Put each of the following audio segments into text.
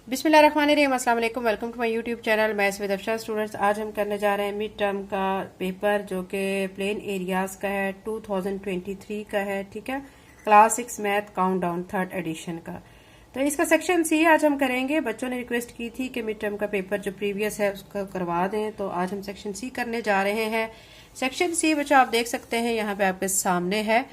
बिस्मिल्लाहिर्रहमानिर्रहीम, अस्सलाम वालेकुम। Welcome to my YouTube channel maths with Afsha. Students, आज हम करने जा रहे हैं मिड टर्म का पेपर जो कि प्लेन एरियाज का है, 2023 का है। ठीक है, class 6 math countdown 3rd addition का। तो इसका सेक्शन सी आज हम करेंगे। बच्चों ने रिक्वेस्ट की थी कि मिड टर्म का पेपर जो प्रीवियस है उसका करवा दें, तो आज हम सेक्शन सी करने जा रहे हैं। सेक्शन सी बच्चों आप देख सकते हैं यहाँ पे आपके सामने है।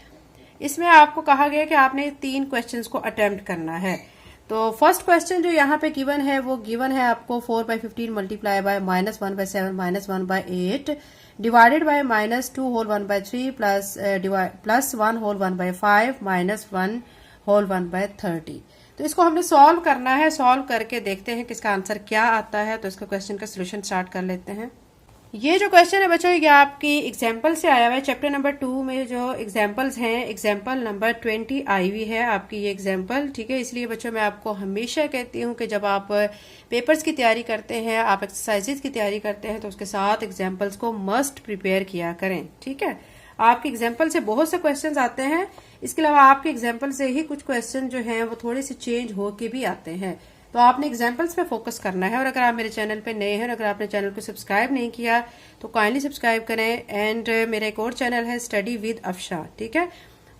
इसमें आपको कहा गया कि आपने 3 क्वेश्चंस को अटेम्प्ट करना है। तो फर्स्ट क्वेश्चन जो यहाँ पे गिवन है वो गिवन है आपको 4/15 multiply by -1/7 -1/8 divided by -2 whole 1/3 plus 1 whole 1/5 -1 whole 1/30। तो इसको हमने सॉल्व करना है। सॉल्व करके देखते हैं कि इसका आंसर क्या आता है। तो इसका क्वेश्चन का सोल्यूशन स्टार्ट कर लेते हैं। ये जो क्वेश्चन है बच्चों, ये आपकी एग्जाम्पल से आया हुआ है। चैप्टर नंबर 2 में जो एग्जाम्पल्स हैं, एग्जाम्पल नंबर 20 आई हुई है आपकी ये एग्जाम्पल। ठीक है, इसलिए बच्चों मैं आपको हमेशा कहती हूँ कि जब आप पेपर्स की तैयारी करते हैं, आप एक्सरसाइजेज की तैयारी करते हैं, तो उसके साथ एग्जाम्पल्स को मस्ट प्रिपेयर किया करें। ठीक है, आपके एग्जाम्पल से बहुत से क्वेश्चन आते हैं। इसके अलावा आपके एग्जाम्पल से ही कुछ क्वेश्चन जो हैं वो थोड़े से चेंज होके भी आते हैं। तो आपने एग्जाम्पल्स पे फोकस करना है। और अगर आप मेरे चैनल पे नए हैं और अगर आपने चैनल को सब्सक्राइब नहीं किया तो काइंडली सब्सक्राइब करें। एंड मेरा एक और चैनल है स्टडी विद अफशा, ठीक है,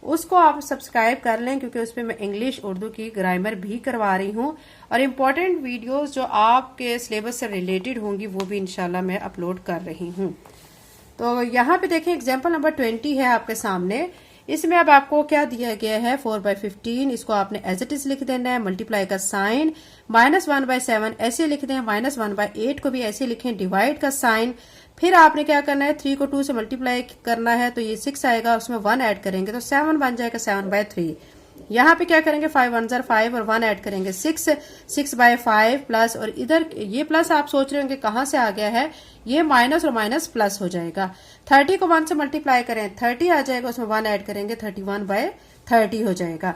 उसको आप सब्सक्राइब कर लें, क्योंकि उस पर मैं इंग्लिश उर्दू की ग्रामर भी करवा रही हूँ और इम्पोर्टेंट वीडियोस जो आपके सिलेबस से रिलेटेड होंगी वो भी इंशाल्लाह मैं अपलोड कर रही हूँ। तो यहाँ पे देखें, एग्जाम्पल नंबर 20 है आपके सामने। इसमें अब आपको क्या दिया गया है, 4/15, इसको आपने एज इट इज लिख देना है। मल्टीप्लाई का साइन, -1/7 ऐसे लिख दें, -1/8 को भी ऐसे लिखें, डिवाइड का साइन। फिर आपने क्या करना है, 3 को 2 से मल्टीप्लाई करना है तो ये 6 आएगा, उसमें 1 ऐड करेंगे तो 7 बन जाएगा, 7/3। यहाँ पे क्या करेंगे, 5 1 ज़र 5 और 1 ऐड करेंगे 6/5 प्लस, और इधर ये प्लस आप सोच रहे होंगे कहाँ से आ गया है, ये माइनस और माइनस प्लस हो जाएगा। 30 को 1 से मल्टीप्लाई करें, 30 आ जाएगा, उसमें 1 ऐड करेंगे, 31/30 हो जाएगा।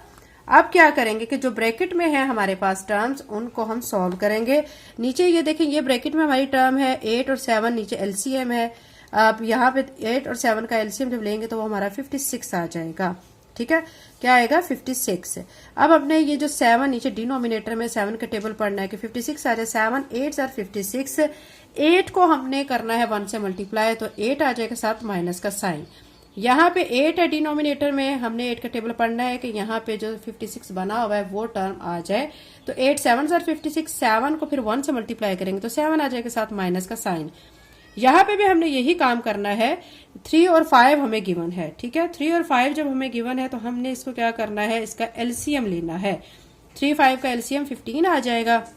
अब क्या करेंगे कि जो ब्रैकेट में है हमारे पास टर्म्स, उनको हम सॉल्व करेंगे। नीचे ये देखें, ये ब्रैकेट में हमारी टर्म है 8 और 7, नीचे एलसीएम है। अब यहाँ पे 8 और 7 का एलसीएम जब लेंगे तो वो हमारा 56 आ जाएगा। ठीक है, क्या आएगा, 56। अब अपने ये जो 7 नीचे डिनोमिनेटर में 7 का टेबल पढ़ना है कि 56 आ जाए। 7 8 ज़र 56, 8 को हमने करना है 1 से मल्टीप्लाई, तो 8 आ जाएगा, साथ माइनस का साइन। यहाँ पे 8 है डिनोमिनेटर में, हमने 8 का टेबल पढ़ना है कि यहाँ पे जो 56 बना हुआ है वो टर्म आ जाए। तो 8 7 ज़र 56, 7 को फिर 1 से मल्टीप्लाई करेंगे तो 7 आ जाएगा, साथ माइनस का साइन। यहाँ पे भी हमने यही काम करना है। 3 और 5 हमें गिवन है। ठीक है, 3 और 5 जब हमें गिवन है तो हमने इसको क्या करना है, इसका एलसीएम लेना है। 3 5 का एलसीएम 15 आ जाएगा।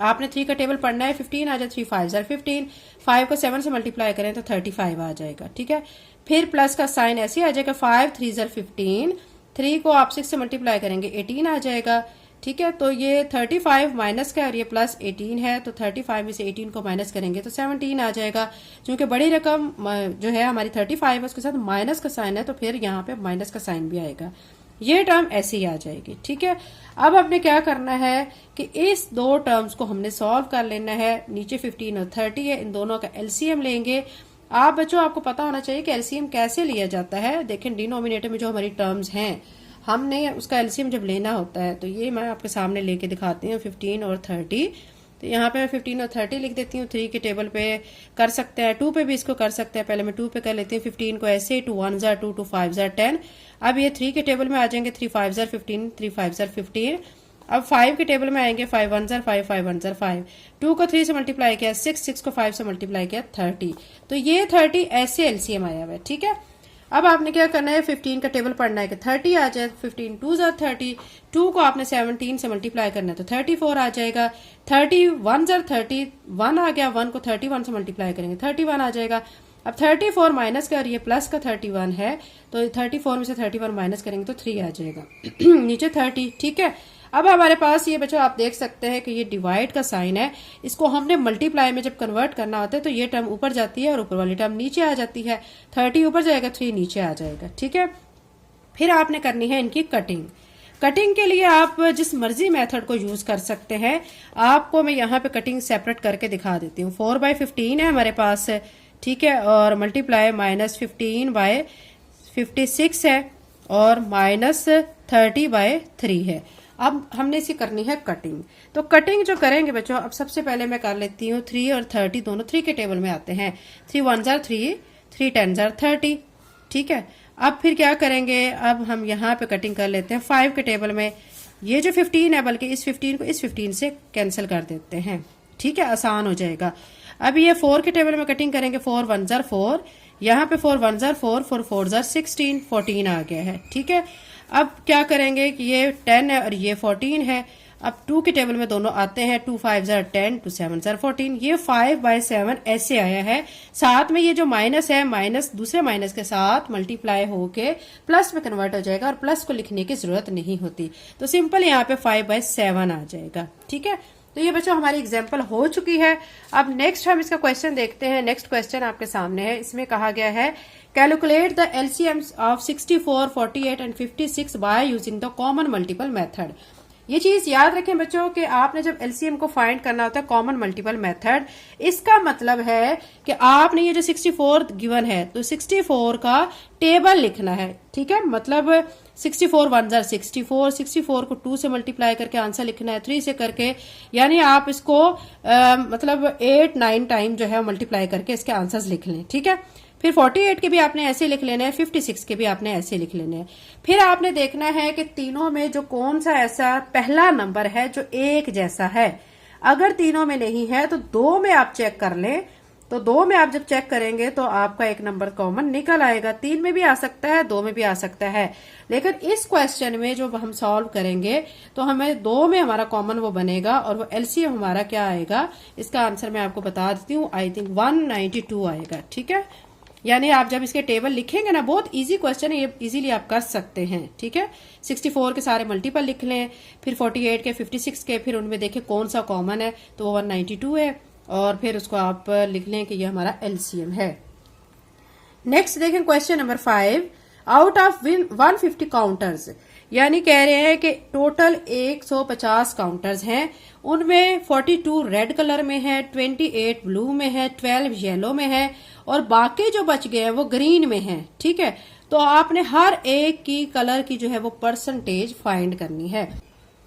आपने 3 का टेबल पढ़ना है, 15 आ जाए, 3 5 ज़र 15, 5 को 7 से मल्टीप्लाई करें तो 35 आ जाएगा। ठीक है, फिर प्लस का साइन ऐसे आ जाएगा, 5 3 ज़र 15, 3 को आप 6 से मल्टीप्लाई करेंगे 18 आ जाएगा। ठीक है, तो ये 35 माइनस का और ये प्लस 18 है, तो 35 में से 18 को माइनस करेंगे तो 17 आ जाएगा। क्योंकि बड़ी रकम जो है हमारी 35 है, उसके साथ माइनस का साइन है, तो फिर यहाँ पे माइनस का साइन भी आएगा। ये टर्म ऐसे ही आ जाएगी। ठीक है, अब हमने क्या करना है कि इस दो टर्म्स को हमने सॉल्व कर लेना है। नीचे 15 और 30 है, इन दोनों का एलसीएम लेंगे। आप बच्चों, आपको पता होना चाहिए कि एलसीएम कैसे लिया जाता है। देखें, डिनोमिनेटर में जो हमारी टर्म्स हैं, हमने उसका एलसीएम जब लेना होता है तो ये मैं आपके सामने लेके दिखाती हूँ, 15 और 30। तो यहाँ पे मैं 15 और 30 लिख देती हूँ। 3 के टेबल पे कर सकते हैं, 2 पे भी इसको कर सकते हैं। पहले मैं 2 पे कर लेती हूँ। 15 को ऐसे 2 1 ज़र 2 2 5 ज़र 10। अब ये 3 के टेबल में आ जाएंगे, 3 5 ज़र 15, 3 5 ज़र 15। अब 5 के टेबल में आएंगे, 5 1 ज़र 5, 5 1 ज़र 5। 2 को 3 से मल्टीप्लाई किया 6, 6 को 5 से मल्टीप्लाई किया 30। तो ये 30 ऐसे एलसीएम आया हुआ है। ठीक है, अब आपने क्या करना है, 15 का टेबल पढ़ना है कि 30 आ जाए। 15 2 ज़र 30, 2 को आपने 17 से मल्टीप्लाई करना है तो 34 आ जाएगा। 31 ज़र 30, 1 आ गया, 1 को 31 से मल्टीप्लाई करेंगे 31 आ जाएगा। अब 34 माइनस का और ये प्लस का 31 है, तो 34 में से 31 माइनस करेंगे तो 3 आ जाएगा। नीचे 30। ठीक है, अब हमारे पास ये बच्चों आप देख सकते हैं कि ये डिवाइड का साइन है। इसको हमने मल्टीप्लाई में जब कन्वर्ट करना होता है तो ये टर्म ऊपर जाती है और ऊपर वाली टर्म नीचे आ जाती है। 30 ऊपर जाएगा, 3 नीचे आ जाएगा। ठीक है, फिर आपने करनी है इनकी कटिंग। कटिंग के लिए आप जिस मर्जी मेथड को यूज कर सकते हैं। आपको मैं यहाँ पे कटिंग सेपरेट करके दिखा देती हूँ। 4/15 है हमारे पास, ठीक है, और मल्टीप्लाई -15/56 है और -30/3 है। अब हमने इसी करनी है कटिंग। तो कटिंग जो करेंगे बच्चों, अब सबसे पहले मैं कर लेती हूँ 3 और 30 दोनों 3 के टेबल में आते हैं। 3 1 जार 3, 3 10 जार 30, ठीक है। अब फिर क्या करेंगे, अब हम यहाँ पे कटिंग कर लेते हैं 5 के टेबल में। ये जो 15 है, बल्कि इस 15 को इस 15 से कैंसिल कर देते हैं, ठीक है, आसान हो जाएगा। अब ये 4 के टेबल में कटिंग करेंगे। 4 1 जार 4, यहाँ पे 4 1 जार 4, 4 4 जार 16, 14 आ गया है, ठीक है। अब क्या करेंगे कि ये 10 है और ये 14 है। अब 2 के टेबल में दोनों आते हैं। 2 5 जार 10, 2 7 जार 14। ये 5/7 ऐसे आया है। साथ में ये जो माइनस है, माइनस दूसरे माइनस के साथ मल्टीप्लाई होके प्लस में कन्वर्ट हो जाएगा और प्लस को लिखने की जरूरत नहीं होती। तो सिंपल यहाँ पे 5/7 आ जाएगा, ठीक है। तो ये बच्चों हमारी एग्जाम्पल हो चुकी है। अब नेक्स्ट हम इसका क्वेश्चन देखते हैं। नेक्स्ट क्वेश्चन आपके सामने है। इसमें कहा गया है calculate the LCMs of 64, 48 and 56 by using the common multiple method. ये चीज याद रखें बच्चों कि आपने जब एलसीएम को फाइंड करना होता है कॉमन मल्टीपल मेथड, इसका मतलब है कि आपने ये जो 64 गिवन है तो 64 का टेबल लिखना है, ठीक है। मतलब 64 1 जार 64, 64 को 2 से मल्टीप्लाई करके आंसर लिखना है 3 से करके, यानी आप इसको मतलब 8 9 टाइम जो है मल्टीप्लाई करके इसके आंसर्स लिख लें, ठीक है। फिर 48 के भी आपने ऐसे लिख लेने हैं, 56 के भी आपने ऐसे लिख लेने हैं। फिर आपने देखना है कि तीनों में जो कौन सा ऐसा पहला नंबर है जो एक जैसा है। अगर तीनों में नहीं है तो 2 में आप चेक कर लें। तो 2 में आप जब चेक करेंगे तो आपका एक नंबर कॉमन निकल आएगा। 3 में भी आ सकता है, 2 में भी आ सकता है। लेकिन इस क्वेश्चन में जो हम सॉल्व करेंगे तो हमें 2 में हमारा कॉमन वो बनेगा और वो एलसीएम हमारा क्या आएगा, इसका आंसर मैं आपको बता देती हूँ। आई थिंक 192 आएगा, ठीक है। यानी आप जब इसके टेबल लिखेंगे ना, बहुत इजी क्वेश्चन है ये, इजीली आप कर सकते हैं, ठीक है। 64 के सारे मल्टीपल लिख लें, फिर 48 के, 56 के, फिर उनमें देखें कौन सा कॉमन है तो वो 192 है और फिर उसको आप लिख लें कि ये हमारा एलसीएम है। नेक्स्ट देखें question number 5। Out of 150 counters, यानी कह रहे हैं कि टोटल 150 काउंटर्स हैं, उनमें 42 रेड कलर में है, 28 ब्लू में है, 12 येलो में है और बाकी जो बच गए हैं वो ग्रीन में है, ठीक है। तो आपने हर एक की कलर की जो है वो परसेंटेज फाइंड करनी है।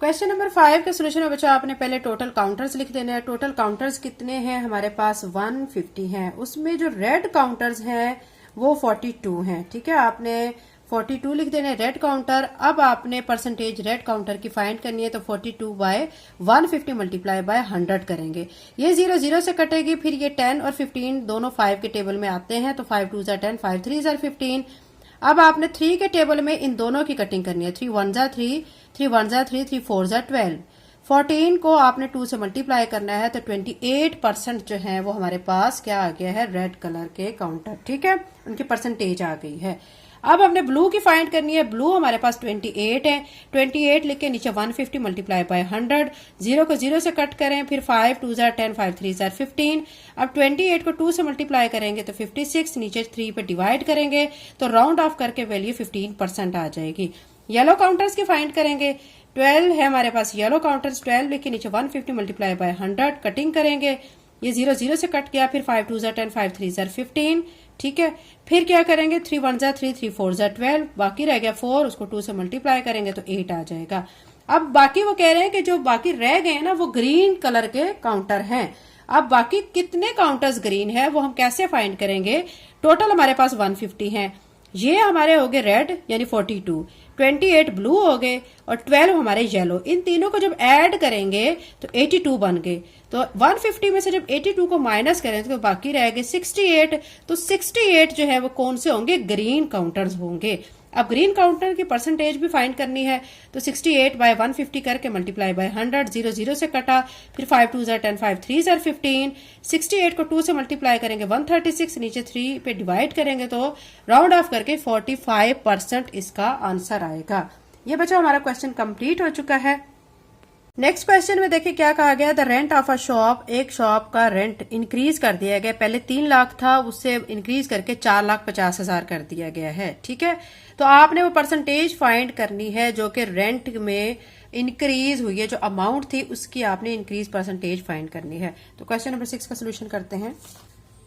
क्वेश्चन नंबर 5 के सोल्यूशन में बच्चा आपने पहले टोटल काउंटर्स लिख देना है। टोटल काउंटर्स कितने हैं हमारे पास, 150 हैं। उसमें जो रेड काउंटर्स हैं वो 42 हैं, ठीक है। आपने 42 लिख देना है रेड काउंटर। अब आपने परसेंटेज रेड काउंटर की फाइंड करनी है तो 42/150 मल्टीप्लाई बाय 100 करेंगे। ये 0 0 से कटेगी। फिर ये 10 और 15 दोनों 5 के टेबल में आते हैं तो 5 2 जार 10, 5 3 जार 15। अब आपने 3 के टेबल में इन दोनों की कटिंग करनी है। 3 1 जार 3, 3 1 जार 3, 3 4 जार 12। 14 को आपने 2 से मल्टीप्लाई करना है तो 28% जो है वो हमारे पास क्या आ गया है, रेड कलर के काउंटर, ठीक है, उनकी परसेंटेज आ गई है। अब हमने ब्लू की फाइंड करनी है। ब्लू हमारे पास 28 है। 28 लिख के नीचे 150 मल्टीप्लाई बाय 100, 0 को 0 से कट करें, फिर 5 2 जार 10, 5 3 जार 15। अब 28 को 2 से मल्टीप्लाई करेंगे तो 56, नीचे 3 पे डिवाइड करेंगे तो राउंड ऑफ करके वैल्यू 15% आ जाएगी। येलो काउंटर्स की फाइंड करेंगे। 12 है हमारे पास येलो काउंटर्स। 12 लिख के नीचे 150 मल्टीप्लाई बाय 100, कटिंग करेंगे। ये 0 0 से कट गया, फिर 5 2 जार 10, 5 3 जार 15, ठीक है। फिर क्या करेंगे, 3 1 जार 3, 3 4 जार 12, बाकी रह गया 4, उसको 2 से मल्टीप्लाई करेंगे तो 8 आ जाएगा। अब बाकी वो कह रहे हैं कि जो बाकी रह गए ना वो ग्रीन कलर के काउंटर हैं। अब बाकी कितने काउंटर्स ग्रीन है वो हम कैसे फाइंड करेंगे। टोटल हमारे पास 150 हैं। ये हमारे हो गए रेड यानी 42, 28 ब्लू हो गए और 12 हमारे येलो। इन तीनों को जब ऐड करेंगे तो 82 बन गए। तो 150 में से जब 82 को माइनस करें तो बाकी रह गए 68। तो 68 जो है वो कौन से होंगे, ग्रीन काउंटर्स होंगे। अब ग्रीन काउंटर की परसेंटेज भी फाइंड करनी है तो 68/150 करके मल्टीप्लाई बाय 100, 0 0 से कटा, फिर 5 2 जार 10, 5 3 जार 15। 68 को 2 से मल्टीप्लाई करेंगे 136, नीचे 3 पे डिवाइड करेंगे तो राउंड ऑफ करके 45% इसका आंसर आएगा। ये बच्चा हमारा क्वेश्चन कंप्लीट हो चुका है। नेक्स्ट क्वेश्चन में देखिए क्या कहा गया, the rent of a shop, एक शॉप का रेंट इंक्रीज कर दिया गया। पहले 3 लाख था, उससे इंक्रीज करके 4,50,000 कर दिया गया है, ठीक है। तो आपने वो परसेंटेज फाइंड करनी है जो कि रेंट में इंक्रीज हुई है, जो अमाउंट थी उसकी आपने इंक्रीज परसेंटेज फाइंड करनी है। तो क्वेश्चन नंबर 6 का सोल्यूशन करते हैं।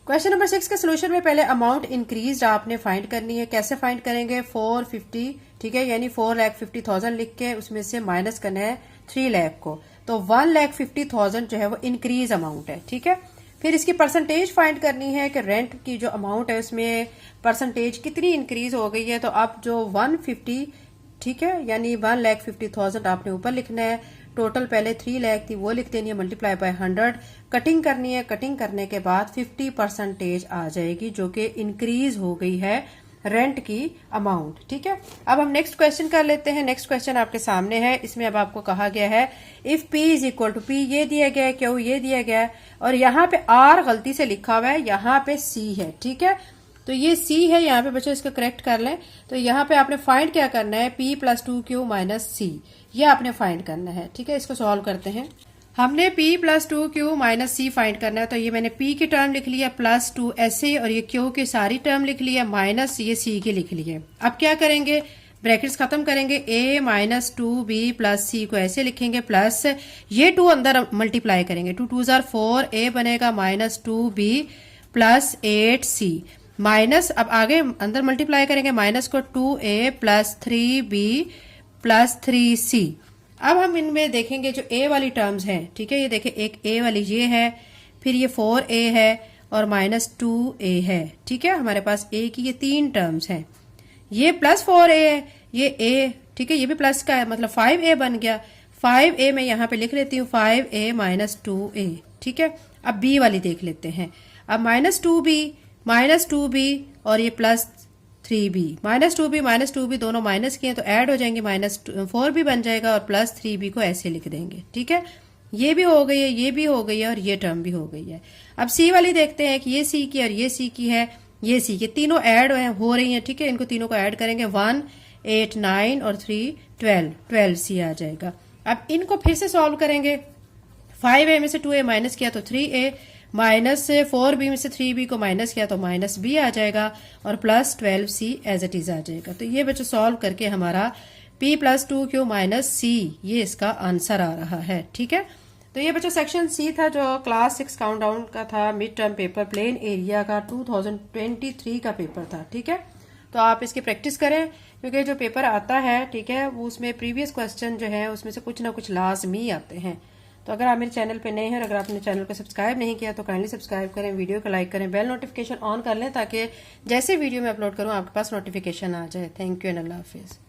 क्वेश्चन नंबर 6 के सोल्यूशन में पहले अमाउंट इंक्रीज आपने फाइंड करनी है। कैसे फाइंड करेंगे, 450, ठीक है, यानी 4,50,000 लिख के उसमें से माइनस करना है 3 लाख को, तो 1,50,000 जो है वो इंक्रीज अमाउंट है। ठीक है, फिर इसकी परसेंटेज फाइंड करनी है कि रेंट की जो अमाउंट है उसमें परसेंटेज कितनी इंक्रीज हो गई है। तो अब जो 150, ठीक है, यानी 1,50,000 आपने ऊपर लिखना है, टोटल पहले 3 लाख थी वो लिख देनी है, मल्टीप्लाई बाय 100, कटिंग करनी है, कटिंग करने के बाद 50% आ जाएगी जो कि इंक्रीज हो गई है रेंट की अमाउंट। ठीक है, अब हम नेक्स्ट क्वेश्चन कर लेते हैं। नेक्स्ट क्वेश्चन आपके सामने है, इसमें अब आपको कहा गया है if P is equal to P, ये दिया गया है, Q ये दिया गया है, और यहाँ पे R गलती से लिखा हुआ है, यहाँ पे C है। ठीक है, तो ये C है यहाँ पे, बच्चों इसको करेक्ट कर लें। तो यहाँ पे आपने फाइंड क्या करना है, P + 2Q - C, ये आपने फाइंड करना है। ठीक है, इसको सॉल्व करते हैं। हमने P + 2Q - C फाइंड करना है, तो ये मैंने P की टर्म लिख लिया, +2 ऐसे, और ये Q की सारी टर्म लिख लिया, माइनस ये C की लिख लिए। अब क्या करेंगे, ब्रैकेट्स खत्म करेंगे, A - 2B + C को ऐसे लिखेंगे, प्लस ये 2 अंदर मल्टीप्लाई करेंगे, 2 2 = 4, A बनेगा -2B + 8C, माइनस अब आगे अंदर मल्टीप्लाई करेंगे, माइनस को 2A + 3B + 3C। अब हम इनमें देखेंगे जो A वाली टर्म्स हैं, ठीक है, ये देखें, एक A वाली ये है, फिर ये 4A है और -2A है। ठीक है, हमारे पास A की ये 3 टर्म्स हैं, ये +4A है, ये A, ठीक है, ये भी प्लस का है, मतलब 5A बन गया। 5A मैं यहाँ पे लिख लेती हूँ, 5A - 2A। ठीक है, अब B वाली देख लेते हैं। अब -2B और ये +3B, -2B दोनों माइनस किए तो ऐड हो जाएंगे, -4B बन जाएगा और +3B को ऐसे लिख देंगे। ठीक है, ये भी हो गई है, ये भी हो गई है और ये टर्म भी हो गई है। अब C वाली देखते हैं कि ये C की और ये C की है, ये C की, तीनों ऐड हो रही हैं। ठीक है, इनको तीनों को ऐड करेंगे, 1 8 9 और 3 12C आ जाएगा। अब इनको फिर से सॉल्व करेंगे, 5A में से 2A माइनस किया तो 3A, माइनस से 4B में से 3B को माइनस किया तो -B आ जाएगा और +12C एज इट इज आ जाएगा। तो ये बच्चों सॉल्व करके हमारा P + 2Q - C, ये इसका आंसर आ रहा है। ठीक है, तो ये बच्चों सेक्शन C था जो क्लास 6 काउंटडाउन का था, mid term paper plain area का 2023 का पेपर था। ठीक है, तो आप इसकी प्रैक्टिस करें क्योंकि जो पेपर आता है, ठीक है, वो उसमें प्रीवियस क्वेश्चन जो है उसमें से कुछ ना कुछ लाजमी आते हैं। तो अगर आप मेरे चैनल पे नए हैं और अगर आपने चैनल को सब्सक्राइब नहीं किया तो काइंडली सब्सक्राइब करें, वीडियो को लाइक करें, बेल नोटिफिकेशन ऑन कर लें ताकि जैसे वीडियो में अपलोड करूं आपके पास नोटिफिकेशन आ जाए। थैंक यू एंड अल्लाह हाफिज़।